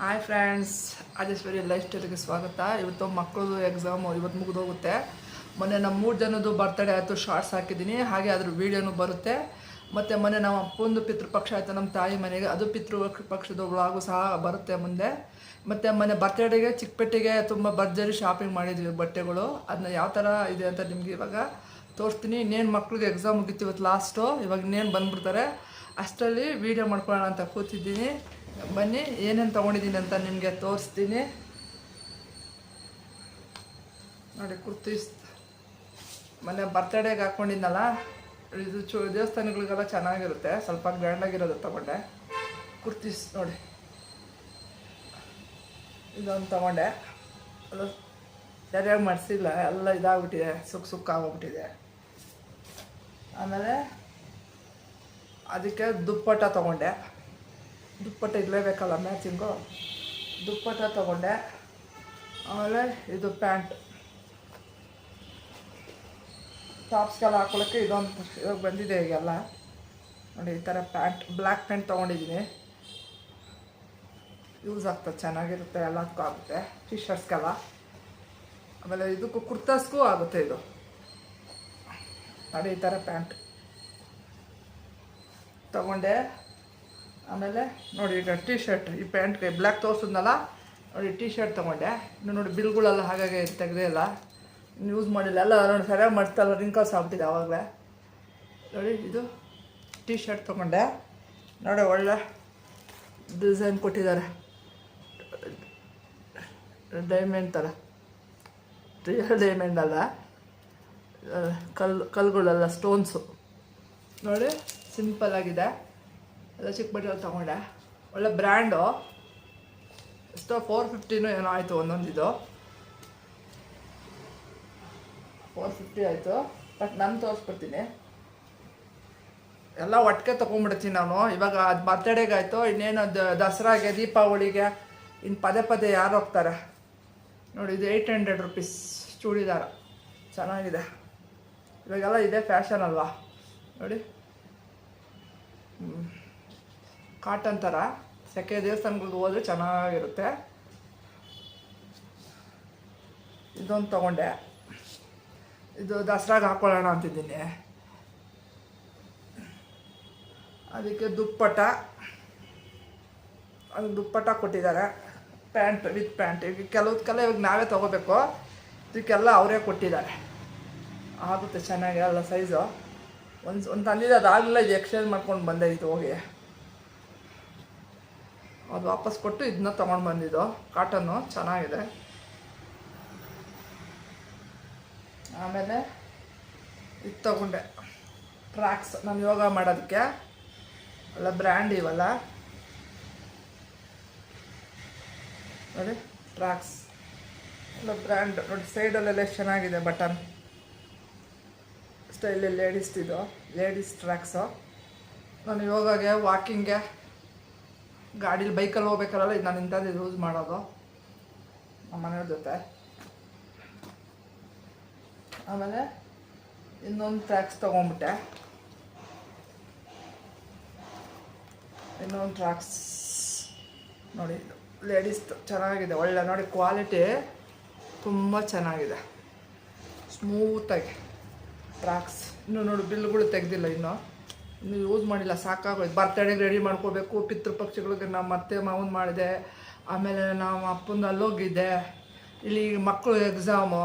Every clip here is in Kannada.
ಹಾಯ್ ಫ್ರೆಂಡ್ಸ್, ರಾಜೇಶ್ವರಿ ಲೈಫ್ ಸ್ಟೈಲ್ಗೆ ಸ್ವಾಗತ. ಇವತ್ತು ಮಕ್ಕಳದು ಎಕ್ಸಾಮು ಇವತ್ತು ಮುಗಿದೋಗುತ್ತೆ. ಮೊನ್ನೆ ನಮ್ಮ 3 ಜನದ್ದು ಬರ್ತಡೇ ಆಯಿತು, ಶಾರ್ಟ್ಸ್ ಹಾಕಿದ್ದೀನಿ. ಹಾಗೆ ಅದ್ರ ವೀಡಿಯೋನು ಬರುತ್ತೆ. ಮತ್ತು ಮೊನ್ನೆ ನಮ್ಮ ಅಪ್ಪಂದು ಪಿತೃಪಕ್ಷ ಆಯಿತು ನಮ್ಮ ತಾಯಿ ಮನೆಗೆ, ಅದು ಪಿತೃಪಕ್ಷದ ವ್ಲಾಗು ಸಹ ಬರುತ್ತೆ ಮುಂದೆ. ಮತ್ತು ಮೊನ್ನೆ ಬರ್ತಡೇಗೆ ಚಿಕ್ಕಪೇಟೆಗೆ ತುಂಬ ಭರ್ಜರಿ ಶಾಪಿಂಗ್ ಮಾಡಿದ್ವಿ ಬಟ್ಟೆಗಳು. ಅದನ್ನ ಯಾವ ಥರ ಇದೆ ಅಂತ ನಿಮಗೆ ಇವಾಗ ತೋರಿಸ್ತೀನಿ. ಇನ್ನೇನು ಮಕ್ಳಿಗೆ ಎಕ್ಸಾಮ್ ಮುಗಿತು ಇವತ್ತು ಲಾಸ್ಟು, ಇವಾಗ ಇನ್ನೇನು ಬಂದುಬಿಡ್ತಾರೆ. ಅಷ್ಟರಲ್ಲಿ ವೀಡಿಯೋ ಮಾಡ್ಕೊಳ್ಳೋಣ ಅಂತ ಕೂತಿದ್ದೀನಿ. ಬನ್ನಿ, ಏನೇನು ತೊಗೊಂಡಿದ್ದೀನಿ ಅಂತ ನಿಮಗೆ ತೋರಿಸ್ತೀನಿ. ನೋಡಿ, ಕುರ್ತೀಸ್ ಮೊನ್ನೆ ಬರ್ತಡೇಗೆ ಹಾಕ್ಕೊಂಡಿದ್ನಲ್ಲ, ಇದು ದೇವಸ್ಥಾನಗಳಿಗೆಲ್ಲ ಚೆನ್ನಾಗಿರುತ್ತೆ, ಸ್ವಲ್ಪ ಗ್ರ್ಯಾಂಡಾಗಿರೋದು ತೊಗೊಂಡೆ. ಕುರ್ತೀಸ್ ನೋಡಿ, ಇದೊಂದು ತೊಗೊಂಡೆ. ಅದು ಸರಿಯಾಗಿ ಮಾಡಿಸಿಲ್ಲ, ಎಲ್ಲ ಇದಾಗ್ಬಿಟ್ಟಿದೆ, ಸುಕ್ಕ ಆಗೋಗ್ಬಿಟ್ಟಿದೆ. ಆಮೇಲೆ ಅದಕ್ಕೆ ದುಪ್ಪಟ್ಟ ತೊಗೊಂಡೆ. ದುಪ್ಪಟ್ಟ ಇರಲೇಬೇಕಲ್ಲ ಮ್ಯಾಚಿಂಗು, ದುಪ್ಪಟ್ಟ ತೊಗೊಂಡೆ. ಆಮೇಲೆ ಇದು ಪ್ಯಾಂಟ್, ಟಾಪ್ಸ್ಗೆಲ್ಲ ಹಾಕೊಳ್ಳೋಕ್ಕೆ ಇದೊಂದು ಇವಾಗ ಬಂದಿದೆ ಈಗೆಲ್ಲ. ನೋಡಿ, ಈ ಥರ ಪ್ಯಾಂಟ್, ಬ್ಲ್ಯಾಕ್ ಪ್ಯಾಂಟ್ ತೊಗೊಂಡಿದ್ದೀನಿ. ಯೂಸ್ ಆಗ್ತದೆ, ಚೆನ್ನಾಗಿರುತ್ತೆ, ಎಲ್ಲದಕ್ಕೂ ಆಗುತ್ತೆ, ಟಿ ಶರ್ಟ್ಸ್ಗೆಲ್ಲ. ಆಮೇಲೆ ಇದಕ್ಕೂ ಕುರ್ತಾಸ್ಗೂ ಆಗುತ್ತೆ ಇದು. ನೋಡಿ, ಈ ಥರ ಪ್ಯಾಂಟ್ ತೊಗೊಂಡೆ. ಆಮೇಲೆ ನೋಡಿ, ಈಗ ಟಿ ಶರ್ಟ್, ಈ ಪ್ಯಾಂಟ್ಗೆ ಬ್ಲ್ಯಾಕ್ ತೋರಿಸಿದ್ನಲ್ಲ, ನೋಡಿ ಟಿ ಶರ್ಟ್ ತೊಗೊಂಡೆ. ಇನ್ನು ನೋಡಿ, ಬಿಲ್ಗಳೆಲ್ಲ ಹಾಗಾಗಿ ತೆಗೆದೇ ಇಲ್ಲ, ಇನ್ನು ಯೂಸ್ ಮಾಡಿಲ್ಲ, ಎಲ್ಲ ನೋಡಿ ಸರಿಯಾಗಿ ಮಾಡ್ತಲ್ಲ, ರಿಂಕಲ್ಸ್ ಆಗ್ಬಿಟ್ಟಿದೆ ಆವಾಗಲೇ. ನೋಡಿ, ಇದು ಟಿ ಶರ್ಟ್ ತೊಗೊಂಡೆ. ನೋಡಿ, ಒಳ್ಳೆ ಡಿಸೈನ್ ಕೊಟ್ಟಿದ್ದಾರೆ, ಡೈಮಂಡ್ ಥರ, ರಿಯಲ್ ಡೈಮಂಡ್ ಅಲ್ಲ, ಕಲ್ಲುಗಳೆಲ್ಲ ಸ್ಟೋನ್ಸು. ನೋಡಿ, ಸಿಂಪಲ್ ಆಗಿದೆ, ಎಲ್ಲ ಚಿಕ್ಕ ಬಟ್ಟೆಗಳು ತೊಗೊಂಡೆ. ಒಳ್ಳೆ ಬ್ರ್ಯಾಂಡು, ಎಷ್ಟೋ 450 ಏನೋ ಆಯಿತು ಒಂದೊಂದಿದು, 450 ಆಯಿತು. ಬಟ್ ನಾನು ತೋರಿಸ್ಬಿಡ್ತೀನಿ, ಎಲ್ಲ ಒಟ್ಟಿಗೆ ತೊಗೊಂಡ್ಬಿಡ್ತೀನಿ ನಾನು. ಇವಾಗ ಅದು ಬರ್ತಡೇಗೆ ಆಯಿತು, ಇನ್ನೇನು ದಸರಾಗೆ, ದೀಪಾವಳಿಗೆ ಇನ್ನು ಪದೇ ಪದೇ ಯಾರು ಹೋಗ್ತಾರೆ. ನೋಡಿ, ಇದು 800 ರುಪೀಸ್ ಚೂಡಿದಾರ, ಚೆನ್ನಾಗಿದೆ. ಇವಾಗೆಲ್ಲ ಇದೇ ಫ್ಯಾಷನ್ ಅಲ್ವಾ. ನೋಡಿ, ಕಾಟನ್ ಥರ, ಸೆಕೆ ದೇವಸ್ಥಾನಗಳಿಗೆ ಹೋದರೆ ಚೆನ್ನಾಗಿರುತ್ತೆ. ಇದೊಂದು ತೊಗೊಂಡೆ, ಇದು ದಸರಾಗೆ ಹಾಕ್ಕೊಳ್ಳೋಣ ಅಂತಿದ್ದೀನಿ. ಅದಕ್ಕೆ ದುಪ್ಪಟ್ಟ, ಅದು ದುಪ್ಪಟ್ಟ ಕೊಟ್ಟಿದ್ದಾರೆ. ಪ್ಯಾಂಟ್ ವಿತ್ ಪ್ಯಾಂಟ್, ಈಗ ಕೆಲವಕ್ಕೆಲ್ಲ ಇವಾಗ ನಾವೇ ತೊಗೋಬೇಕು, ಇದಕ್ಕೆಲ್ಲ ಅವರೇ ಕೊಟ್ಟಿದ್ದಾರೆ. ಆಗುತ್ತೆ ಚೆನ್ನಾಗಿ, ಎಲ್ಲ ಸೈಜು. ಒಂದು ತಂದಿದ್ದು ಅದಾಗಲಿಲ್ಲ, ಇದು ಎಕ್ಸ್ಚೇಂಜ್ ಮಾಡ್ಕೊಂಡು ಬಂದೆ ಇದು ಹೋಗಿ. ಅದು ವಾಪಸ್ ಕೊಟ್ಟು ಇದನ್ನ ತೊಗೊಂಡು ಬಂದಿದ್ದು, ಕಾಟನ್ನು ಚೆನ್ನಾಗಿದೆ. ಆಮೇಲೆ ಇದು ತೊಗೊಂಡೆ, ಟ್ರ್ಯಾಕ್ಸ್, ನಾನು ಯೋಗ ಮಾಡೋದಕ್ಕೆ ಎಲ್ಲ ಬ್ರ್ಯಾಂಡ್ ಇವೆಲ್ಲ. ನೋಡಿ, ಟ್ರ್ಯಾಕ್ಸ್ ಎಲ್ಲ ಬ್ರ್ಯಾಂಡ್. ನೋಡಿ, ಸೈಡಲ್ಲೆಲ್ಲ ಎಷ್ಟು ಚೆನ್ನಾಗಿದೆ, ಬಟನ್ ಸ್ಟೈಲಿ, ಲೇಡೀಸ್ದು, ಲೇಡೀಸ್ ಟ್ರ್ಯಾಕ್ಸು. ನಾನು ಯೋಗಾಗೆ, ವಾಕಿಂಗ್ಗೆ, ಗಾಡೀಲಿ ಬೈಕಲ್ಲಿ ಹೋಗ್ಬೇಕಲ್ಲ, ಇದು ನಾನು ಇಂಥದ್ದು ಯೂಸ್ ಮಾಡೋದು ನಮ್ಮ ಮನೆಯವ್ರ ಜೊತೆ. ಆಮೇಲೆ ಇನ್ನೊಂದು ಟ್ರ್ಯಾಕ್ಸ್ ತೊಗೊಂಡ್ಬಿಟ್ಟೆ, ಇನ್ನೊಂದು ಟ್ರ್ಯಾಕ್ಸ್ ನೋಡಿ, ಲೇಡೀಸ್ ಚೆನ್ನಾಗಿದೆ, ಒಳ್ಳೆ ನೋಡಿ, ಕ್ವಾಲಿಟಿ ತುಂಬ ಚೆನ್ನಾಗಿದೆ, ಸ್ಮೂತಾಗಿ ಟ್ರ್ಯಾಕ್ಸ್. ಇನ್ನು ನೋಡಿ, ಬಿಲ್ಗಳು ತೆಗೆದಿಲ್ಲ, ಇನ್ನೂ ಯೂಸ್ ಮಾಡಿಲ್ಲ, ಸಾಕಾಗೋಯ್ತು. ಬರ್ತಡೇಗೆ ರೆಡಿ ಮಾಡ್ಕೋಬೇಕು, ಪಿತೃಪಕ್ಷಗಳಿಗೆ ನಮ್ಮ ಅತ್ತೆ ಮಾವನ್ ಮಾಡಿದೆ. ಆಮೇಲೆ ನಾವು ಅಪ್ಪಂದು ಅಲ್ಲೋಗಿದ್ದೆ, ಇಲ್ಲಿ ಮಕ್ಕಳು ಎಕ್ಸಾಮು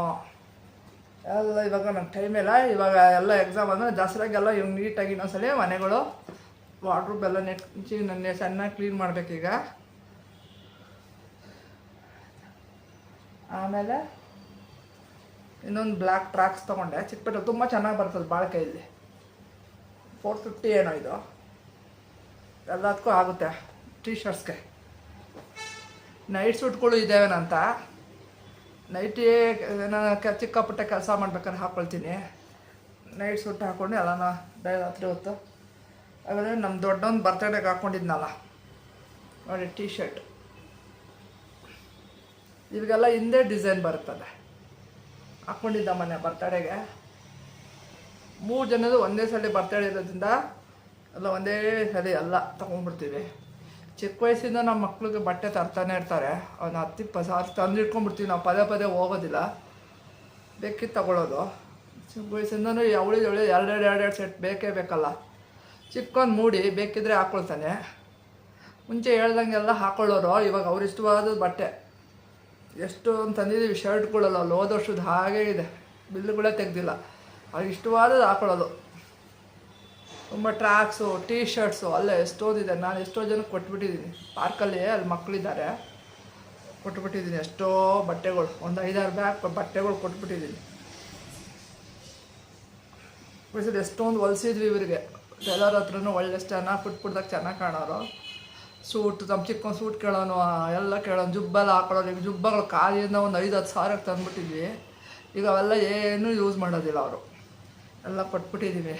ಎಲ್ಲ. ಇವಾಗ ನಂಗೆ ಟೈಮ್ ಇಲ್ಲ, ಇವಾಗ ಎಲ್ಲ ಎಕ್ಸಾಮ್ ಆದಮೇಲೆ ದಸರಾಗೆಲ್ಲ ಇವಾಗ ನೀಟಾಗಿ ಇನ್ನೊಂದ್ಸಲ ಮನೆಗಳು ವಾರ್ಡ್ರೂಬ್ ಎಲ್ಲ ನೆಚ್ಚಿ ನನ್ನ ಚೆನ್ನಾಗಿ ಕ್ಲೀನ್ ಮಾಡಬೇಕೀಗ. ಆಮೇಲೆ ಇನ್ನೊಂದು ಬ್ಲ್ಯಾಕ್ ಟ್ರ್ಯಾಕ್ಸ್ ತೊಗೊಂಡೆ, ಚಿಕ್ಕಪೇಟೆ ತುಂಬ ಚೆನ್ನಾಗಿ ಬರ್ತದೆ, ಬಾಳ್ಕೆಯಲ್ಲಿ 450 ಏನೋ ಇದು, ಎಲ್ಲದಕ್ಕೂ ಆಗುತ್ತೆ. ಟಿ ಶರ್ಟ್ಸ್ಗೆ ನೈಟ್ ಸೂಟ್ಗಳು ಇದ್ದೇವೇನಂತ, ನೈಟಿ ನಾನು ಚಿಕ್ಕ ಪುಟ್ಟ ಕೆಲಸ ಮಾಡ್ಬೇಕಾದ್ರೆ ಹಾಕ್ಕೊಳ್ತೀನಿ, ನೈಟ್ ಸೂಟ್ ಹಾಕ್ಕೊಂಡು ಎಲ್ಲನ ರಾತ್ರಿ ಹೊತ್ತು. ಆಮೇಲೆ ನಮ್ಮ ದೊಡ್ಡೊಂದು ಬರ್ತಡೇಗೆ ಹಾಕ್ಕೊಂಡಿದ್ನಲ್ಲ, ನೋಡಿ ಟಿ ಶರ್ಟ್, ಇವಾಗೆಲ್ಲ ಹಿಂದೆ ಡಿಸೈನ್ ಬರ್ತದೆ. ಹಾಕ್ಕೊಂಡಿದ್ದ ಮೊನ್ನೆ ಬರ್ತಡೇಗೆ. 3 ಜನದ್ದು ಒಂದೇ ಸಲ ಬರ್ತಡೇ ಇರೋದ್ರಿಂದ ಎಲ್ಲ ಒಂದೇ ಸಲ ಎಲ್ಲ ತೊಗೊಂಡ್ಬಿಡ್ತೀವಿ. ಚಿಕ್ಕ ವಯಸ್ಸಿಂದ ನಮ್ಮ ಮಕ್ಳಿಗೆ ಬಟ್ಟೆ ತರ್ತಾನೆ ಇರ್ತಾರೆ. ಅವ್ನು 10-20 ಸಾವಿರ ತಂದಿಟ್ಕೊಂಡ್ಬಿಡ್ತೀವಿ, ನಾವು ಪದೇ ಪದೇ ಹೋಗೋದಿಲ್ಲ, ಬೇಕಿತ್ತು ತಗೊಳ್ಳೋದು. ಚಿಕ್ಕ ವಯಸ್ಸಿಂದನೂ ಅವಳಿಗೆ ಎರಡು ಸೆಟ್ ಬೇಕೇ ಬೇಕಲ್ಲ. ಚಿಕ್ಕವನು ಮೂಡಿ ಬೇಕಿದ್ರೆ ಹಾಕ್ಕೊಳ್ತಾನೆ. ಮುಂಚೆ ಹೇಳ್ದಂಗೆಲ್ಲ ಹಾಕ್ಕೊಳ್ಳೋರು. ಇವಾಗ ಅವ್ರು ಇಷ್ಟವಾದ ಬಟ್ಟೆ ಎಷ್ಟು ಅಂತ ತಂದಿದ್ದೀವಿ, ಶರ್ಟ್ಗಳಲ್ಲ ಅಲ್ಲಿ ಹೋದ ವರ್ಷದ ಹಾಗೇ ಇದೆ, ಬಿಲ್ಲುಗಳೇ ತೆಗ್ದಿಲ್ಲ. ಅವ್ರಿಗೆ ಇಷ್ಟವಾದದ್ದು ಹಾಕ್ಕೊಳ್ಳೋದು. ತುಂಬ ಟ್ರ್ಯಾಕ್ಸು, ಟೀ ಶರ್ಟ್ಸು ಅಲ್ಲೇ ಎಷ್ಟೋದಿದೆ. ನಾನು ಎಷ್ಟೋ ಜನಕ್ಕೆ ಕೊಟ್ಬಿಟ್ಟಿದ್ದೀನಿ. ಪಾರ್ಕಲ್ಲಿ ಅಲ್ಲಿ ಮಕ್ಕಳಿದ್ದಾರೆ, ಕೊಟ್ಬಿಟ್ಟಿದ್ದೀನಿ ಎಷ್ಟೋ ಬಟ್ಟೆಗಳು. ಒಂದು 5-6 ಬ್ಯಾಗ್ ಬಟ್ಟೆಗಳು ಕೊಟ್ಬಿಟ್ಟಿದ್ದೀನಿ. ವಯಸ್ಸಲ್ಲಿ ಎಷ್ಟೊಂದು ಹೊಲಿಸಿದ್ವಿ ಇವರಿಗೆ. ಎಲ್ಲರ ಹತ್ರನೂ ಒಳ್ಳೆ ಚೆನ್ನಾಗಿ ಪುಟ್ದಾಗ ಚೆನ್ನಾಗಿ ಕಾಣೋರು. ಸೂಟ್, ನಮ್ಮ ಚಿಕ್ಕಒಂದು ಸೂಟ್ ಕೇಳೋನು, ಎಲ್ಲ ಕೇಳೋನು, ಜುಬ್ಬೆಲ್ಲ ಹಾಕೊಳ್ಳೋರು. ಈಗ ಜುಬ್ಬಗಳು ಖಾಲಿಯಿಂದ ಒಂದು 5-10 ಸಾವಿರಕ್ಕೆ ತಂದುಬಿಟ್ಟಿದ್ವಿ. ಈಗ ಅವೆಲ್ಲ ಏನೂ ಯೂಸ್ ಮಾಡೋದಿಲ್ಲ ಅವರು, ಎಲ್ಲ ಕೊಟ್ಬಿಟ್ಟಿದ್ದೀವಿ.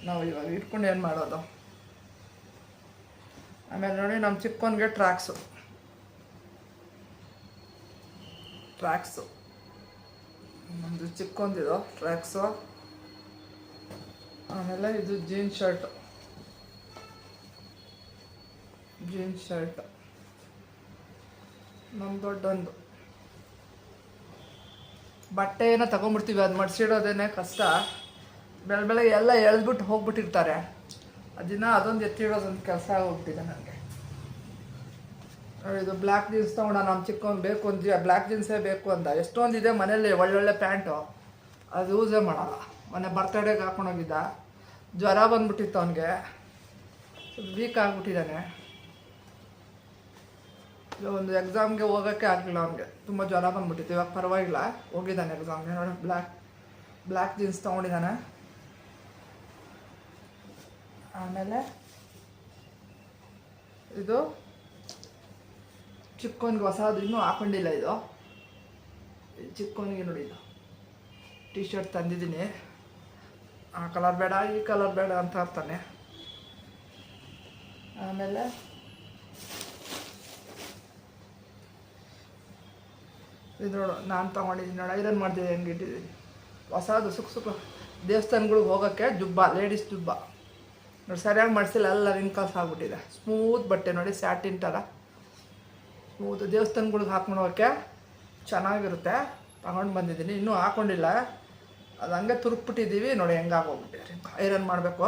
ನಾವು ಇವಾಗ ಇಟ್ಕೊಂಡು ಏನು ಮಾಡೋದು. ಆಮೇಲೆ ನೋಡಿ ನಮ್ಮ ಚಿಕ್ಕವನಿಗೆ ಟ್ರ್ಯಾಕ್ಸು ನಮ್ಮದು ಚಿಕ್ಕವನಿದು ಟ್ರ್ಯಾಕ್ಸು. ಆಮೇಲೆ ಇದು ಜೀನ್ಸ್ ಶರ್ಟ್ ನಮ್ಮ ದೊಡ್ಡೊಂದು ಬಟ್ಟೆ ಏನೋ ತೊಗೊಂಬಿಡ್ತೀವಿ, ಅದು ಮಡ್ಸಿಡೋದೇನೆ ಕಷ್ಟ. ಬೆಳಗ್ಗೆ ಎಲ್ಲ ಎಳೆದ್ಬಿಟ್ಟು ಹೋಗ್ಬಿಟ್ಟಿರ್ತಾರೆ. ದಿನ ಅದೊಂದು ಎತ್ತಿಡೋದೊಂದು ಕೆಲಸ ಆಗೋಗ್ಬಿಟ್ಟಿದೆ ನನಗೆ. ಇದು ಬ್ಲ್ಯಾಕ್ ಜೀನ್ಸ್ ತೊಗೊಂಡ, ನಮ್ಮ ಚಿಕ್ಕವನು ಬೇಕು ಅಂತ ಬ್ಲ್ಯಾಕ್ ಜೀನ್ಸೇ ಬೇಕು ಅಂತ. ಎಷ್ಟೊಂದಿದೆ ಮನೇಲಿ ಒಳ್ಳೊಳ್ಳೆ ಪ್ಯಾಂಟು, ಅದು ಯೂಸೇ ಮಾಡೋಲ್ಲ. ಮೊನ್ನೆ ಬರ್ತಡೇಗೆ ಹಾಕ್ಕೊಂಡೋಗಿದ್ದ, ಜ್ವರ ಬಂದ್ಬಿಟ್ಟಿತ್ತು ಅವನಿಗೆ, ವೀಕ್ ಆಗಿಬಿಟ್ಟಿದ್ದಾನೆ. ಒಂದು ಎಕ್ಸಾಮ್ಗೆ ಹೋಗೋಕ್ಕೆ ಆಗಲಿಲ್ಲ ಅವನಿಗೆ, ತುಂಬ ಜ್ವರ ಬಂದ್ಬಿಟ್ಟಿತ್ತು. ಇವಾಗ ಪರವಾಗಿಲ್ಲ, ಹೋಗಿದ್ದಾನೆ ಎಕ್ಸಾಮ್ಗೆ. ನೋಡಿ ಬ್ಲ್ಯಾಕ್ ಜೀನ್ಸ್ ತೊಗೊಂಡಿದ್ದಾನೆ. ಆಮೇಲೆ ಇದು ಚಿಕ್ಕವನಿಗೆ ಹೊಸದು, ಇನ್ನೂ ಹಾಕೊಂಡಿಲ್ಲ. ಇದು ಚಿಕ್ಕವನಿಗೆ ನೋಡಿ, ಇದು ಟೀ ಶರ್ಟ್ ತಂದಿದ್ದೀನಿ. ಆ ಕಲರ್ ಬೇಡ, ಈ ಕಲರ್ ಬೇಡ ಅಂತ ಇರ್ತಾನೆ. ಆಮೇಲೆ ಇದು ನೋಡು, ನಾನು ತೊಗೊಂಡಿದ್ದೀನಿ ನೋಡಿ, ಐರನ್ ಮಾಡ್ತಿದ್ದೆ, ಹೆಂಗೆ ಇಟ್ಟಿದ್ದೀನಿ. ಹೊಸದು ಸುಕ್ಕ ದೇವಸ್ಥಾನಗಳಿಗೆ ಹೋಗೋಕ್ಕೆ ಜುಬ್ಬ, ಲೇಡೀಸ್ ಜುಬ್ಬ ನೋಡಿ, ಸರಿಯಾಗಿ ಮಾಡಿಸಿಲ್ಲ, ಎಲ್ಲ ರಿಂಕಲ್ಸ್ ಆಗ್ಬಿಟ್ಟಿದೆ. ಸ್ಮೂತ್ ಬಟ್ಟೆ ನೋಡಿ, ಸ್ಯಾಟಿನ್ ಥರ ಸ್ಮೂತ್. ದೇವಸ್ಥಾನಗಳಿಗೆ ಹಾಕ್ಕೊಂಡು ಹೋಗೋಕ್ಕೆ ಚೆನ್ನಾಗಿರುತ್ತೆ. ತಗೊಂಡು ಬಂದಿದ್ದೀನಿ, ಇನ್ನೂ ಹಾಕ್ಕೊಂಡಿಲ್ಲ. ಅದು ಹಂಗೆ ತುರುಕ್ಬಿಟ್ಟಿದ್ದೀವಿ ನೋಡಿ, ಹೆಂಗಾಗೋಗ್ಬಿಟ್ಟಿದೆ. ಐರನ್ ಮಾಡಬೇಕು.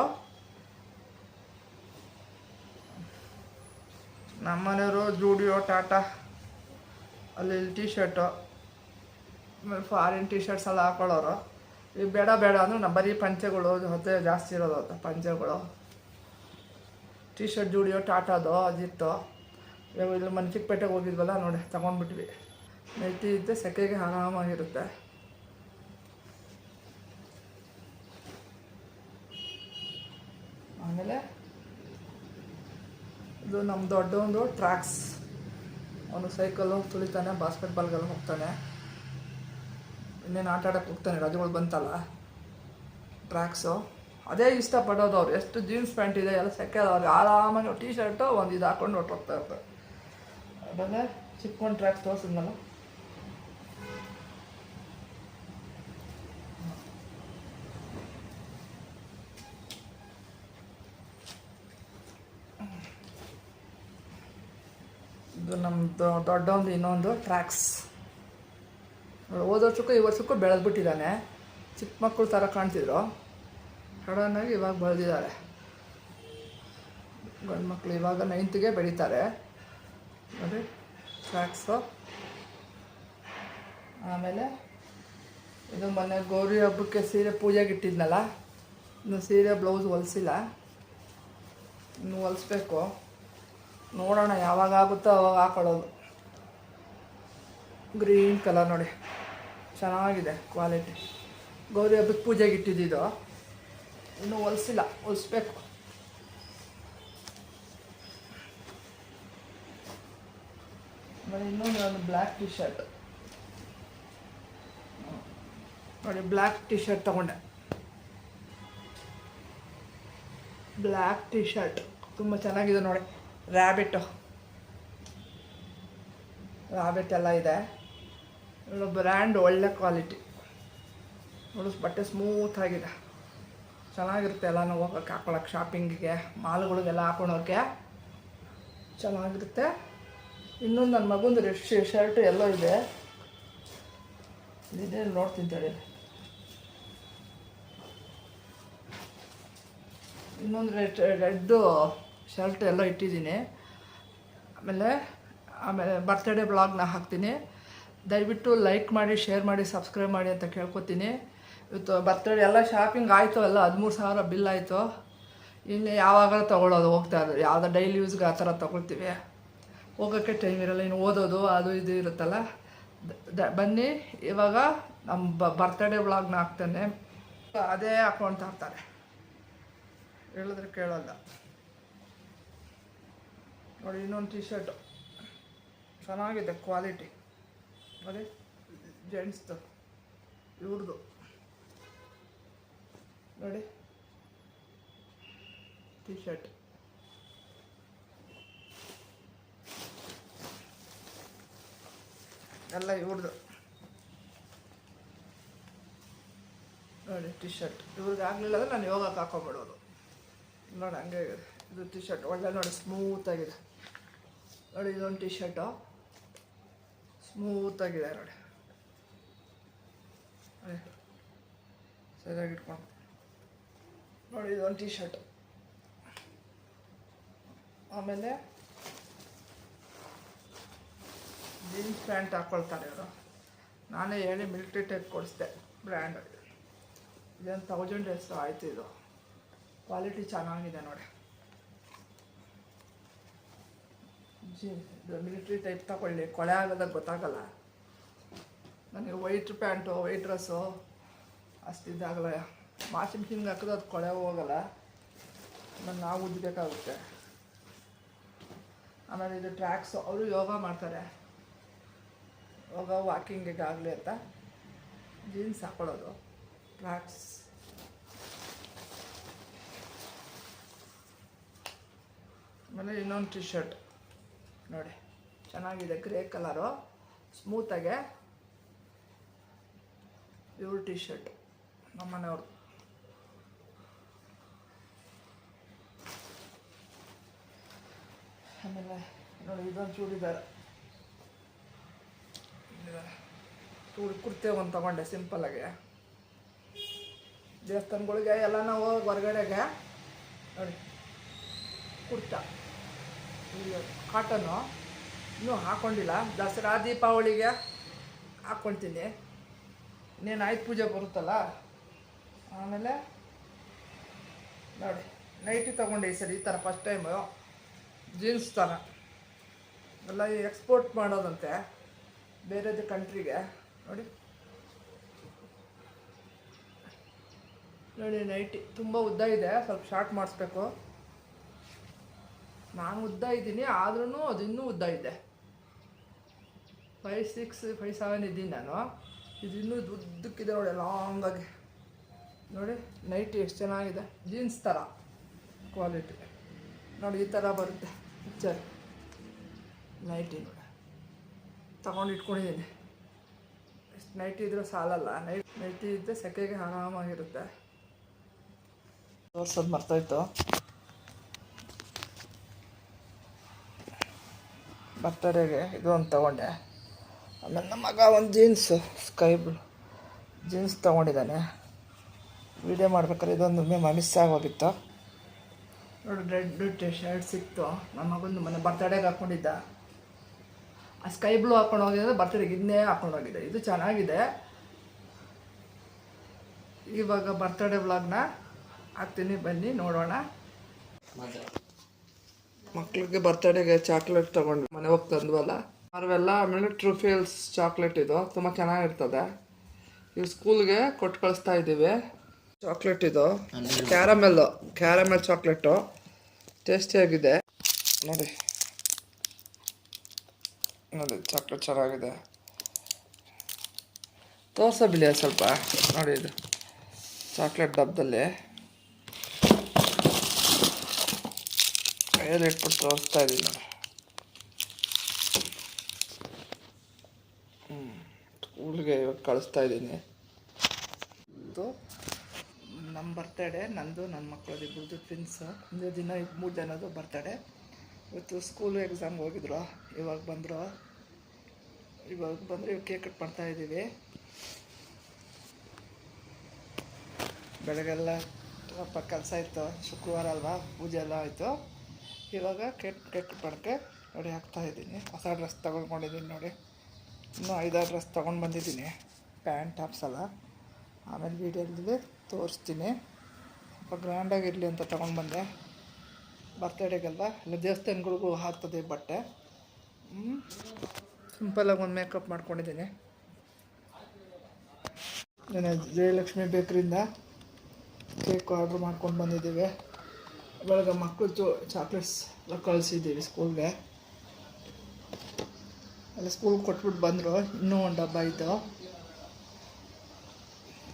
ನಮ್ಮನೆಯವರು ಜೂಡಿಯೋ, ಟಾಟಾ ಅಲ್ಲಿ ಟೀ ಶರ್ಟು, ಆಮೇಲೆ ಫಾರಿನ್ ಟೀ ಶರ್ಟ್ಸ್ ಎಲ್ಲ ಹಾಕೊಳ್ಳೋರು. ಈಗ ಬೇಡ ಅಂದ್ರೆ ನಮ್ಮ ಬರೀ ಪಂಚೆಗಳು ಹೊತ್ತೆ ಜಾಸ್ತಿ ಇರೋದು ಅಂತ ಪಂಚೆಗಳು. ಟೀ ಶರ್ಟ್ ಜೂಡಿಯೋ, ಟಾಟಾದು ಅದಿತ್ತು. ಇವಾಗ ಇಲ್ಲಿ ಚಿಕ್ಕಪೇಟೆಗೆ ಹೋಗಿದ್ವಲ್ಲ ನೋಡಿ, ತೊಗೊಂಡ್ಬಿಟ್ವಿ. ನೈಟಿ ಇದ್ದರೆ ಸೆಕೆಗೆ ಆರಾಮಾಗಿರುತ್ತೆ. ಆಮೇಲೆ ಇದು ನಮ್ಮ ದೊಡ್ಡವೊಂದು ಟ್ರ್ಯಾಕ್ಸ್. ಅವನು ಸೈಕಲ್ಲು ತುಳಿತಾನೆ, ಬಾಸ್ಕೆಟ್ಬಾಲ್ಗೆಲ್ಲ ಹೋಗ್ತಾನೆ, ಇನ್ನೇನು ಆಟ ಆಡೋಕ್ಕೆ ಹೋಗ್ತಾನೆ. ರಜೆಗಳು ಬಂತಲ್ಲ, ಟ್ರ್ಯಾಕ್ಸು ಅದೇ ಇಷ್ಟಪಡೋದು ಅವ್ರು. ಎಷ್ಟು ಜೀನ್ಸ್ ಪ್ಯಾಂಟ್ ಇದೆ ಎಲ್ಲ ಸೆಕೆ ಅವ್ರಿಗೆ, ಆರಾಮಾಗಿ ಟೀ ಶರ್ಟು ಒಂದು ಇದು ಹಾಕ್ಕೊಂಡು ಹೊರಟೋಗ್ತಾ ಇರ್ತಾರೆ. ಆಮೇಲೆ ಚಿಕ್ಕವೊಂದು ಟ್ರ್ಯಾಕ್ಸ್ ತೋರಿಸಿದ್ನಲ್ಲ, ಇದು ನಮ್ಮದು ದೊಡ್ಡೊಂದು ಇನ್ನೊಂದು ಟ್ರ್ಯಾಕ್ಸ್. ಹೋದ ವರ್ಷಕ್ಕೂ ಈ ವರ್ಷಕ್ಕೂ ಬೆಳೆದ್ಬಿಟ್ಟಿದ್ದಾನೆ. ಚಿಕ್ಕ ಮಕ್ಕಳು ಥರ ಕಾಣ್ತಿದ್ರು, ಸಡನ್ನಾಗಿ ಇವಾಗ ಬೆಳೆದಿದ್ದಾರೆ. ಗಂಡು ಮಕ್ಕಳು ಇವಾಗ 9th ಬೆಳೀತಾರೆ ನೋಡಿ, ಟ್ರ್ಯಾಕ್ಸು. ಆಮೇಲೆ ಇದು ಮೊನ್ನೆ ಗೌರಿ ಹಬ್ಬಕ್ಕೆ ಸೀರೆ ಪೂಜೆಗೆ ಇಟ್ಟಿದ್ನಲ್ಲ, ಇನ್ನು ಸೀರೆ ಬ್ಲೌಸ್ ಹೊಲಿಸಿಲ್ಲ, ಇನ್ನು ಹೊಲಿಸ್ಬೇಕು. ನೋಡೋಣ ಯಾವಾಗ ಆಗುತ್ತೋ ಅವಾಗ ಹಾಕೊಳ್ಳೋದು. ಗ್ರೀನ್ ಕಲರ್ ನೋಡಿ, ಚೆನ್ನಾಗಿದೆ ಕ್ವಾಲಿಟಿ. ಗೌರಿ ಹಬ್ಬಕ್ಕೆ ಪೂಜೆಗೆ ಇಟ್ಟಿದ್ದು, ಇನ್ನೂ ಹೊಲಿಸಿಲ್ಲ, ಹೊಲಿಸ್ಬೇಕು. ಆಮೇಲೆ ಇನ್ನೊಂದು ಬ್ಲ್ಯಾಕ್ ಟಿ ಶರ್ಟ್ ನೋಡಿ, ಬ್ಲ್ಯಾಕ್ ಟಿ ಶರ್ಟ್ ತೊಗೊಂಡೆ. ಬ್ಲ್ಯಾಕ್ ಟಿ ಶರ್ಟ್ ತುಂಬ ಚೆನ್ನಾಗಿದೆ ನೋಡಿ, ರ್ಯಾಬಿಟ್ ಎಲ್ಲ ಇದೆ. ಬ್ರ್ಯಾಂಡ್ ಒಳ್ಳೆ ಕ್ವಾಲಿಟಿ ನೋಡು, ಬಟ್ಟೆ ಸ್ಮೂತ್ ಆಗಿದೆ, ಚೆನ್ನಾಗಿರುತ್ತೆ. ಎಲ್ಲ ನಾವು ಹೋಗೋಕ್ಕೆ ಹಾಕೊಳ್ಳೋಕೆ, ಶಾಪಿಂಗಿಗೆ, ಮಾಲ್ಗಳಿಗೆಲ್ಲ ಹಾಕೊಂಡೋಕ್ಕೆ ಚೆನ್ನಾಗಿರುತ್ತೆ. ಇನ್ನೊಂದು ನನ್ನ ಮಗಂದು ರೆಡ್ ಶರ್ಟ್ ಎಲ್ಲೋ ಇದೆ, ಇದೇ ನೋಡ್ತೀನಿ ತಡಿ. ಇನ್ನೊಂದು ರೆಡ್ಡು ಶರ್ಟ್ ಎಲ್ಲ ಇಟ್ಟಿದ್ದೀನಿ. ಆಮೇಲೆ ಬರ್ತ್ಡೇ ಬ್ಲಾಗ್ನ ಹಾಕ್ತೀನಿ. ದಯವಿಟ್ಟು ಲೈಕ್ ಮಾಡಿ, ಶೇರ್ ಮಾಡಿ, ಸಬ್ಸ್ಕ್ರೈಬ್ ಮಾಡಿ ಅಂತ ಕೇಳ್ಕೊತೀನಿ. ಇವತ್ತು ಬರ್ತ್ಡೇ ಎಲ್ಲ ಶಾಪಿಂಗ್ ಆಯಿತು, ಎಲ್ಲ 13,000 ಬಿಲ್ ಆಯಿತು. ಇನ್ನು ಯಾವಾಗ ತೊಗೊಳ್ಳೋದು, ಹೋಗ್ತಾ ಇರೋದು ಯಾವುದೋ ಡೈಲಿ ಯೂಸ್ಗೆ ಆ ಥರ ತೊಗೊಳ್ತೀವಿ. ಹೋಗೋಕ್ಕೆ ಟೈಮ್ ಇರೋಲ್ಲ, ಇನ್ನು ಓದೋದು ಅದು ಇದು ಇರುತ್ತಲ್ಲ. ಬನ್ನಿ, ಇವಾಗ ನಮ್ಮ ಬರ್ತ್ಡೇ ವ್ಲಾಗ್ನ ಹಾಕ್ತಾನೆ. ಅದೇ ಹಾಕ್ಕೊಳ್ತಾ ಇರ್ತಾರೆ, ಹೇಳಿದ್ರೆ ಕೇಳೋಲ್ಲ. ನೋಡಿ, ಇನ್ನೊಂದು ಟಿ ಶರ್ಟು ಚೆನ್ನಾಗಿದೆ, ಕ್ವಾಲಿಟಿ ನೋಡಿ, ಜೆಂಟ್ಸ್ದು ಇವ್ರದ್ದು ನೋಡಿ ಟಿ ಶರ್ಟ್. ಎಲ್ಲ ಇವ್ರದ್ದು ನೋಡಿ ಟಿ ಶರ್ಟ್. ಇವ್ರಿಗೆ ಆಗಲಿಲ್ಲ ಅಂದರೆ ನಾನು ಯೋಗಕ್ಕೆ ಹಾಕೊಂಬಿಡೋದು. ನೋಡಿ ಹಂಗೆ ಇದೆ ಇದು ಟಿ ಶರ್ಟ್, ಒಳ್ಳೆ ನೋಡಿ ಸ್ಮೂತಾಗಿದೆ. ನೋಡಿ ಇದೊಂದು ಟಿ ಶರ್ಟು ಸ್ಮೂತಾಗಿದೆ ನೋಡಿ, ಸರಿಯಾಗಿ ಇಟ್ಕೊಂಡು ನೋಡಿ ಇದೊಂದು ಟಿ ಶರ್ಟು. ಆಮೇಲೆ ಜೀನ್ಸ್ ಪ್ಯಾಂಟ್ ಹಾಕ್ಕೊಳ್ತಾರೆ ಇವರು. ನಾನೇ ಹೇಳಿ ಮಿಲ್ಟ್ರಿ ಟೈಪ್ ಕೊಡಿಸ್ದೆ, ಬ್ರ್ಯಾಂಡ್. ಇದೊಂದು 1000 ಎಷ್ಟು ಆಯಿತು. ಇದು ಕ್ವಾಲಿಟಿ ಚೆನ್ನಾಗಿದೆ ನೋಡಿ. ಇದು ಮಿಲಿಟ್ರಿ ಟೈಪ್ ತಗೊಳ್ಳಿ, ಕೊಳೆ ಆಗೋದಾಗ ಗೊತ್ತಾಗಲ್ಲ. ನನಗೆ ವೈಟ್ ಪ್ಯಾಂಟು, ವೈಟ್ ಡ್ರೆಸ್ಸು ಅಷ್ಟು ಇದಾಗಲ್ಲ. ವಾಷಿಂಗ್ ಮಿಷಿನ್ಗೆ ಹಾಕಿದ್ರೆ ಅದು ಕೊಳೆ ಹೋಗಲ್ಲ, ನಾವು ಉಜ್ಜಬೇಕಾಗುತ್ತೆ. ಆಮೇಲೆ ಇದು ಟ್ರ್ಯಾಕ್ಸು, ಅವರು ಯೋಗ ಮಾಡ್ತಾರೆ, ಯೋಗ ವಾಕಿಂಗಿಗೆ ಆಗಲಿ ಅಂತ ಜೀನ್ಸ್ ಹಾಕೊಳ್ಳೋದು, ಟ್ರ್ಯಾಕ್ಸ್. ಆಮೇಲೆ ಇನ್ನೊಂದು ಟಿ ಶರ್ಟ್ ನೋಡಿ ಚೆನ್ನಾಗಿದೆ, ಗ್ರೇ ಕಲರು, ಸ್ಮೂತಾಗೆ. ಇವ್ರ ಟಿ ಶರ್ಟ್ ನಮ್ಮನೆಯವ್ರು. ಆಮೇಲೆ ನೋಡಿ ಇದೊಂದು ಚೂಡಿದಾರ, ಕುರ್ತೆ ಒಂದು ತೊಗೊಂಡೆ ಸಿಂಪಲ್ಲಾಗೆ. ದೇವಸ್ಥಾನಗಳಿಗೆ ಎಲ್ಲ ನಾವು ಹೊರಗಡೆಗೆ ನೋಡಿ ಕುರ್ತಾ ಕಾಟನ್ನು ಇನ್ನೂ ಹಾಕ್ಕೊಂಡಿಲ್ಲ. ದಸರಾ ದೀಪಾವಳಿಗೆ ಹಾಕ್ಕೊಳ್ತೀನಿ, ಇನ್ನೇನು ಆಯ್ತು ಪೂಜೆ ಬರುತ್ತಲ್ಲ. ಆಮೇಲೆ ನೋಡಿ ನೈಟಿ ತೊಗೊಂಡೆ ಈ ಸರಿ, ಈ ಥರ ಫಸ್ಟ್ ಟೈಮು ಜೀನ್ಸ್ ಥರ ಎಲ್ಲ ಎಕ್ಸ್ಪೋರ್ಟ್ ಮಾಡೋದಂತೆ ಬೇರೆದು ಕಂಟ್ರಿಗೆ. ನೋಡಿ ನೋಡಿ ನೈಟಿ ತುಂಬ ಉದ್ದ ಇದೆ, ಸ್ವಲ್ಪ ಶಾರ್ಟ್ ಮಾಡಿಸ್ಬೇಕು. ನಾನು ಉದ್ದ ಇದ್ದೀನಿ, ಆದ್ರೂ ಅದು ಇನ್ನೂ ಉದ್ದ ಇದೆ. 5'6", 5'7" ಇದ್ದೀನಿ ನಾನು. ಇದು ಇನ್ನೂ ಉದ್ದಕ್ಕಿದೆ ನೋಡಿ, ಲಾಂಗಾಗಿ. ನೋಡಿ ನೈಟಿ ಎಷ್ಟು ಚೆನ್ನಾಗಿದೆ, ಜೀನ್ಸ್ ಥರ ಕ್ವಾಲಿಟಿ. ನೋಡಿ ಈ ಥರ ಬರುತ್ತೆ ಪಿಕ್ಚರ್ ನೈಟಿ. ನೋಡಿ ತಗೊಂಡು ಇಟ್ಕೊಂಡಿದ್ದೀನಿ. ಎಷ್ಟು ನೈಟಿ ಇದ್ರೂ ಸಾಲಲ್ಲ, ನೈಟಿ ಇದ್ದರೆ ಸೆಕೆಗೆ ಆರಾಮಾಗಿರುತ್ತೆ. ತೋರ್ಸೋದು ಮರ್ತೋಯ್ತು. ಬರ್ತಡೆಗೆ ಇದು ಒಂದು ತೊಗೊಂಡೆ. ಆಮೇಲೆ ನಮ್ಮ ಮಗ ಒಂದು ಜೀನ್ಸ್ ಸ್ಕೈ ಬ್ಲೂ ಜೀನ್ಸ್ ತೊಗೊಂಡಿದ್ದಾನೆ. ವಿಡಿಯೋ ಮಾಡ್ಬೇಕಾದ್ರೆ ಇದೊಂದು ಮಿಸ್ ಆಗೋಗಿತ್ತು ನೋಡಿ. ರೆಡ್ ಶರ್ಟ್ ಸಿಕ್ತು ನಮ್ಮ ಮಗಂದು, ಮನೆ ಬರ್ತಡೆಗೆ ಹಾಕ್ಕೊಂಡಿದ್ದ. ಆ ಸ್ಕೈ ಬ್ಲೂ ಹಾಕ್ಕೊಂಡು ಹೋಗಿದ್ರೆ ಬರ್ತಡೆಗೆ ಇದನ್ನೇ ಹಾಕ್ಕೊಂಡು ಹೋಗಿದೆ. ಇದು ಚೆನ್ನಾಗಿದೆ. ಇವಾಗ ಬರ್ತಡೇ ವ್ಲಾಗ್ನ ಹಾಕ್ತೀನಿ, ಬನ್ನಿ ನೋಡೋಣ. ಮಕ್ಳಿಗೆ ಬರ್ತಡೇಗೆ ಚಾಕ್ಲೇಟ್ ತೊಗೊಂಡು ಮನೆ ಹೋಗಿ ತಂದ್ವಲ್ಲ ಅವೆಲ್ಲ. ಆಮೇಲೆ ಟ್ರೂಫೇಲ್ಸ್ ಚಾಕ್ಲೇಟ್ ಇದು ತುಂಬ ಚೆನ್ನಾಗಿರ್ತದೆ. ಇವು ಸ್ಕೂಲ್ಗೆ ಕೊಟ್ಟು ಕಳಿಸ್ತಾ ಇದ್ದೀವಿ. ಚಾಕ್ಲೇಟ್ ಇದು ಕ್ಯಾರಮೆಲ್ ಚಾಕ್ಲೇಟು, ಟೇಸ್ಟಿಯಾಗಿದೆ ನೋಡಿ. ನೋಡಿ ಚಾಕ್ಲೇಟ್ ಚೆನ್ನಾಗಿದೆ. ತೋರ್ಸಬಿಡಿ ಸ್ವಲ್ಪ ನೋಡಿ. ಇದು ಚಾಕ್ಲೇಟ್ ಡಬ್ಬದಲ್ಲಿ ಕೈಯಲ್ಲಿ ಇಟ್ಬಿಟ್ಟು ತೋರಿಸ್ತಾ ಇದ್ದೀನಿ ನೋಡಿ. ಸ್ಕೂಲ್ಗೆ ಇವಾಗ ಕಳಿಸ್ತಾ ಇದ್ದೀನಿ. ಇದು ನಮ್ಮ ಬರ್ತಡೇ, ನಂದು ನನ್ನ ಮಕ್ಕಳದ್ದು ಇಬ್ಬರದು ಟ್ವಿನ್ಸು. ಒಂದೇ ದಿನ 3 ಜನದ್ದು ಬರ್ತಡೇ. ಇವತ್ತು ಸ್ಕೂಲು ಎಕ್ಸಾಮ್ಗೆ ಹೋಗಿದ್ರು, ಇವಾಗ ಬಂದರು. ಇವಾಗ ಕೇಕ್ ಕಟ್ ಮಾಡ್ತಾಯಿದ್ದೀವಿ. ಬೆಳಗ್ಗೆಲ್ಲ ಸ್ವಲ್ಪ ಕೆಲಸ ಇತ್ತು, ಶುಕ್ರವಾರ ಅಲ್ವಾ, ಪೂಜೆ ಎಲ್ಲ ಆಯಿತು. ಇವಾಗ ಕೇಕ್ ಕಟ್ ಮಾಡೋಕ್ಕೆ ರೆಡಿ ಆಗ್ತಾಯಿದ್ದೀನಿ. ಹೊಸ ಡ್ರೆಸ್ ತೊಗೊಂಡ್ಕೊಂಡಿದ್ದೀನಿ ನೋಡಿ. ಇನ್ನೂ 5-6 ಡ್ರೆಸ್ ತೊಗೊಂಡು ಬಂದಿದ್ದೀನಿ, ಪ್ಯಾಂಟ್ ಟಾಪ್ಸ್ ಎಲ್ಲ. ಆಮೇಲೆ ವೀಡಿಯೋದಲ್ಲಿ ತೋರಿಸ್ತೀನಿ. ಸ್ವಲ್ಪ ಗ್ರ್ಯಾಂಡಾಗಿರಲಿ ಅಂತ ತೊಗೊಂಡು ಬಂದೆ. ಬರ್ತಡೇಗಲ್ವ, ಇಲ್ಲ ದೇವಸ್ಥಾನಗಳಿಗೂ ಹಾಕ್ತದೆ ಬಟ್ಟೆ. ಸಿಂಪಲಾಗಿ ಒಂದು ಮೇಕಪ್ ಮಾಡ್ಕೊಂಡಿದ್ದೀನಿ. ನಾನು ಜಯಲಕ್ಷ್ಮಿ ಬೇಕ್ರಿಯಿಂದ ಕೇಕ್ ಆರ್ಡ್ರ್ ಮಾಡ್ಕೊಂಡು ಬಂದಿದ್ದೀವಿ. ಬೆಳಗ್ಗೆ ಮಕ್ಕಳು ಚಾಕ್ಲೇಟ್ಸ್ ಎಲ್ಲ ಕಳಿಸಿದ್ದೀವಿ ಸ್ಕೂಲ್ಗೆ. ಎಲ್ಲ ಸ್ಕೂಲ್ಗೆ ಕೊಟ್ಬಿಟ್ಟು ಬಂದರು. ಇನ್ನೂ ಒಂದು ಡಬ್ಬ ಇತ್ತು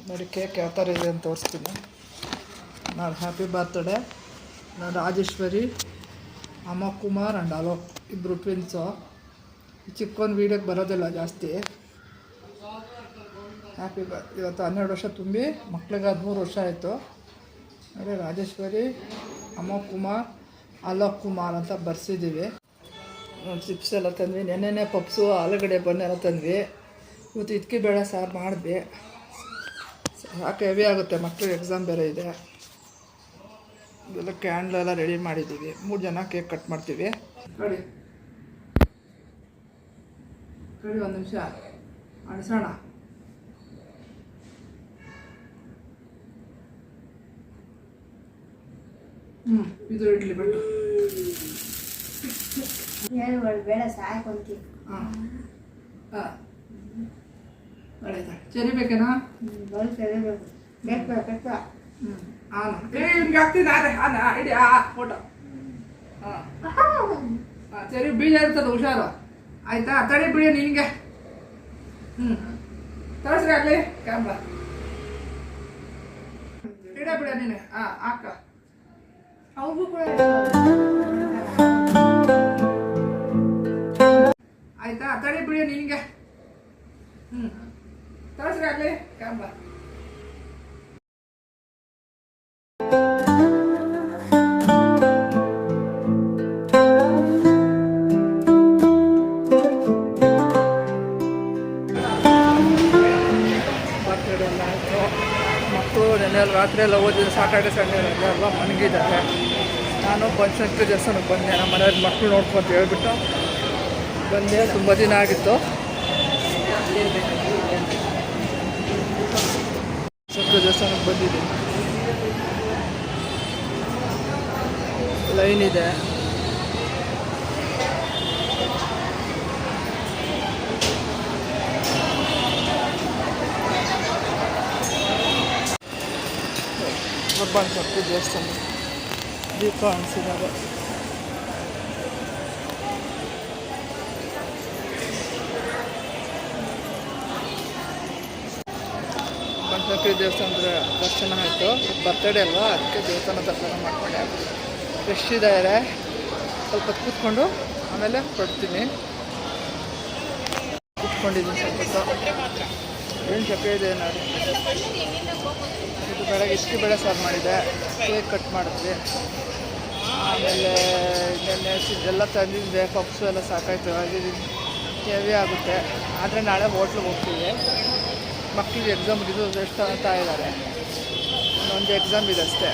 ನೋಡಿ. ಕೇಕ್ ಯಾವ ಥರ ಇದೆ ಅಂತ ತೋರಿಸ್ತೀನಿ. ನಾಳೆ ಹ್ಯಾಪಿ ಬರ್ತ್ಡೇ. ನಾನು ರಾಜೇಶ್ವರಿ, ಅಮ್ಮ ಕುಮಾರ್ ಆ್ಯಂಡ್ ಅಲೋಕ್, ಇಬ್ಬರು ಟ್ವಿನ್ಸು. ಚಿಕ್ಕೊಂದು ವೀಡಿಯೋಕ್ಕೆ ಬರೋದಿಲ್ಲ ಜಾಸ್ತಿ. ಇವತ್ತು 12 ವರ್ಷ ತುಂಬಿ ಮಕ್ಳಿಗೆ 13 ವರ್ಷ ಆಯಿತು ನೋಡಿ. ರಾಜೇಶ್ವರಿ, ಅಮ್ಮ ಕುಮಾರ್, ಅಲೋಕ್ ಕುಮಾರ್ ಅಂತ ಬರ್ಸಿದ್ದೀವಿ. ಚಿಪ್ಸ್ ಎಲ್ಲ ತಂದ್ವಿ. ನೆನ್ನೆನೇ ಪಪ್ಸು, ಆಲೂಗಡ್ಡೆ ಬನ್ನೆಲ್ಲ ತಂದ್ವಿ. ಇವತ್ತು ಇದಕ್ಕೆ ಬೇಳೆ ಸಾರು ಮಾಡಿದ್ವಿ. ಯಾಕೆ ಹೆವಿ ಆಗುತ್ತೆ, ಮಕ್ಕಳಿಗೆ ಎಕ್ಸಾಮ್ ಬೇರೆ ಇದೆ. ಇದೆಲ್ಲ ಕ್ಯಾಂಡ್ಲೆಲ್ಲ ರೆಡಿ ಮಾಡಿದ್ದೀವಿ. 3 ಜನ ಕೇಕ್ ಕಟ್ ಮಾಡ್ತೀವಿ. ಕಡಿ ಒಂದು ನಿಮಿಷ ಅಣಿಸೋಣ. ಇದು ಇಡ್ಲಿ ಬಿಟ್ಟು ಬೇಡ ಸಾಕೊಂತೀವಿ. ಹಾಂ ಒಳ್ಳೆದ ಚೆರಿ ಬೇಕೇನಾ? ಬೇಕು. ಇವ್ನಿಗೆ ಆಗ್ತಿದ್ದ ಇಡಿ ಫೋಟೋ. ಚೆರಿ ಬೀಜ ಇರ್ತದೆ, ಹುಷಾರು ಆಯ್ತಾ? ತಡಿ ಬಿಡಿ ನಿನಗೆ. ತೋರಿಸ್ರಿ ಆಗಲಿ ಕ್ಯಾಮ್ರಾ ಇಡ ಬಿಡ ನೀನು. ಹಾಕ ಅವ್ರಿಗೂ ಕೂಡ ಆಯ್ತಾ? ತಡಿ ಬಿಡಿ ನಿನಗೆ. ತೋರಿಸ್ರಿ ಆಗಲಿ ಕ್ಯಾಮ್ರಾ. ಮಕ್ಕಳು ನೆನ್ನೆಲ್ಲ ರಾತ್ರಿ ಎಲ್ಲ ಓದಿದ್ರು. ಸಾಟರ್ಡೆ ಸಂಡೇ ರಜೆ ಅಲ್ವಾ, ಮನಗಿದ್ದಾರೆ. ನಾನು ಪಂಚಶಕ್ತಿ ದೇವಸ್ಥಾನಕ್ಕೆ ಬಂದೆ. ನಮ್ಮ ಮನೆಯಲ್ಲಿ ಮಕ್ಕಳು ನೋಡ್ಕೊಂತ ಹೇಳ್ಬಿಟ್ಟು ಬಂದೆ. ತುಂಬ ದಿನ ಆಗಿತ್ತು. ಶಕ್ತಿ ದೇವಸ್ಥಾನಕ್ಕೆ ಬಂದಿದ್ದೀನಿ. ಲೈನ್ ಇದೆ. ಶಕ್ತಿ ದೇವಸ್ಥಾನ ದೀಪ ಅನಿಸಿದಾಗ ಪಂಚಮುಖಿ ದೇವಸ್ಥಾನದ ದರ್ಶನ ಆಯಿತು. ಬರ್ತಡೇ ಅಲ್ವಾ, ಅದಕ್ಕೆ ದೇವಸ್ಥಾನ ದರ್ಶನ ಮಾಡ್ಕೊಂಡೆ. ಫ್ರೆಶ್ ಇದ್ದಾರೆ. ಸ್ವಲ್ಪ ಕೂತ್ಕೊಂಡು ಆಮೇಲೆ ಕೊಡ್ತೀನಿ. ಕೂತ್ಕೊಂಡಿದ್ದೀನಿ ಸ್ವಲ್ಪ. ಏನು ಚಕ್ಕೆ ಇದೆ ನೋಡಿ. ಇದು ಬೆಳಗ್ಗೆ ಇಷ್ಟು ಬೇಳೆ ಸಾರು ಮಾಡಿದೆ. ಕೇಕ್ ಕಟ್ ಮಾಡಿದ್ವಿ. ಆಮೇಲೆ ನೆನ್ನೆ ಎಲ್ಲ ತಂದಿದ್ದೆ. ಪಪ್ಸು ಎಲ್ಲ ಸಾಕಾಯಿತು. ಅದು ಹೆವಿ ಆಗುತ್ತೆ. ಆದರೆ ನಾಳೆ ಹೋಟ್ಲಿಗೆ ಹೋಗ್ತೀವಿ. ಮಕ್ಕಳಿಗೆ ಎಕ್ಸಾಮ್ ಇದು ಎಷ್ಟು ಅಂತ ಇದ್ದಾರೆ. ಒಂದು ಎಕ್ಸಾಮ್ ಇದೆ ಅಷ್ಟೇ.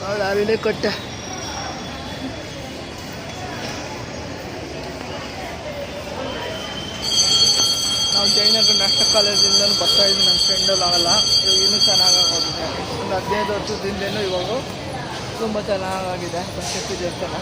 ನಾಳೆ ಅಲ್ಲಿನೇ ಕಟ್ಟೆ. ನಾವು ಜಯನಗರ ನ್ಯಾಷನಲ್ ಕಾಲೇಜಿಂದನೂ ಬರ್ತಾಯಿದ್ವಿ. ನಮ್ಮ ಫ್ರೆಂಡಲ್ಲಿ ಆಗಲ್ಲ. ಇವಾಗ ಇನ್ನೂ ಚೆನ್ನಾಗಾಗೋಗಿದೆ. ಒಂದು 15 ವರ್ಷದಿಂದೇನೂ ಇವಾಗ ತುಂಬ ಚೆನ್ನಾಗಾಗಿದೆ ಪಂಚಮುಖಿ ದೇವಸ್ಥಾನ.